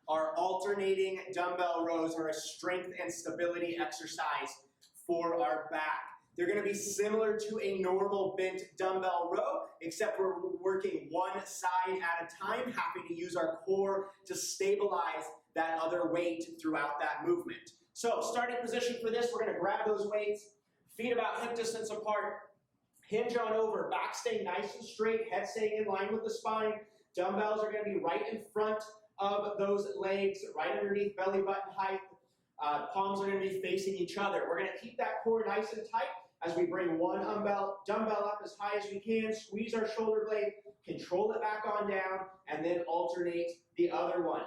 Our alternating dumbbell rows are a strength and stability exercise for our back. They're going to be similar to a normal bent dumbbell row, except we're working one side at a time, having to use our core to stabilize that other weight throughout that movement. So starting position for this, we're going to grab those weights, feet about hip distance apart, hinge on over, back staying nice and straight, head staying in line with the spine. Dumbbells are going to be right in front of those legs, right underneath belly button height. Palms are going to be facing each other. We're going to keep that core nice and tight as we bring one dumbbell up as high as we can, squeeze our shoulder blade, control it back on down, and then alternate the other one.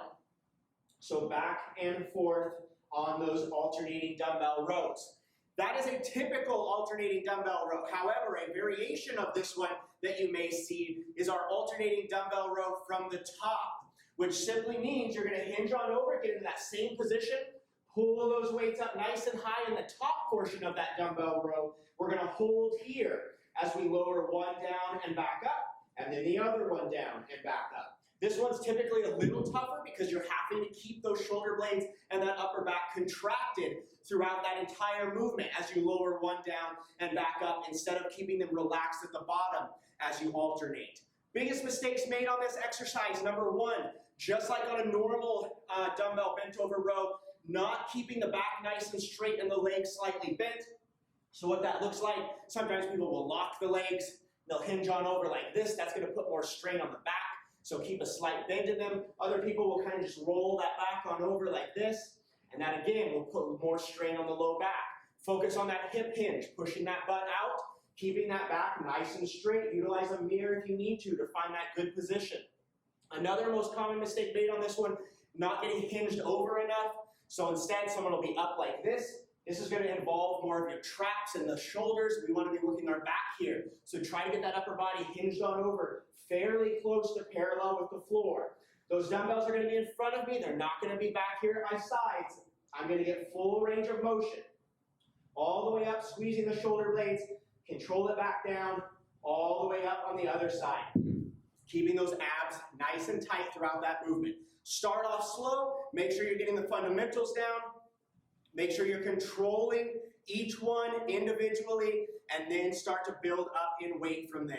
So back and forth on those alternating dumbbell rows. That is a typical alternating dumbbell row. However, a variation of this one that you may see is our alternating dumbbell row from the top, which simply means you're going to hinge on over, get into that same position, pull those weights up nice and high in the top portion of that dumbbell row. We're going to hold here as we lower one down and back up, and then the other one down and back up. This one's typically a little tougher because you're having to keep those shoulder blades and that upper back contracted throughout that entire movement as you lower one down and back up instead of keeping them relaxed at the bottom as you alternate. Biggest mistakes made on this exercise, number one, just like on a normal dumbbell bent over row, not keeping the back nice and straight and the legs slightly bent. So what that looks like, sometimes people will lock the legs, they'll hinge on over like this, that's going to put more strain on the back. So keep a slight bend in them. Other people will kind of just roll that back on over like this. And that again will put more strain on the low back. Focus on that hip hinge, pushing that butt out, keeping that back nice and straight. Utilize a mirror if you need to find that good position. Another most common mistake made on this one, not getting hinged over enough. So instead, someone will be up like this. This is going to involve more of your traps and the shoulders. We want to be working our back here. So try to get that upper body hinged on over, fairly close to parallel with the floor. Those dumbbells are going to be in front of me. They're not going to be back here at my sides. I'm going to get full range of motion. All the way up, squeezing the shoulder blades. Control it back down, all the way up on the other side. Keeping those abs nice and tight throughout that movement. Start off slow. Make sure you're getting the fundamentals down. Make sure you're controlling each one individually, and then start to build up in weight from there.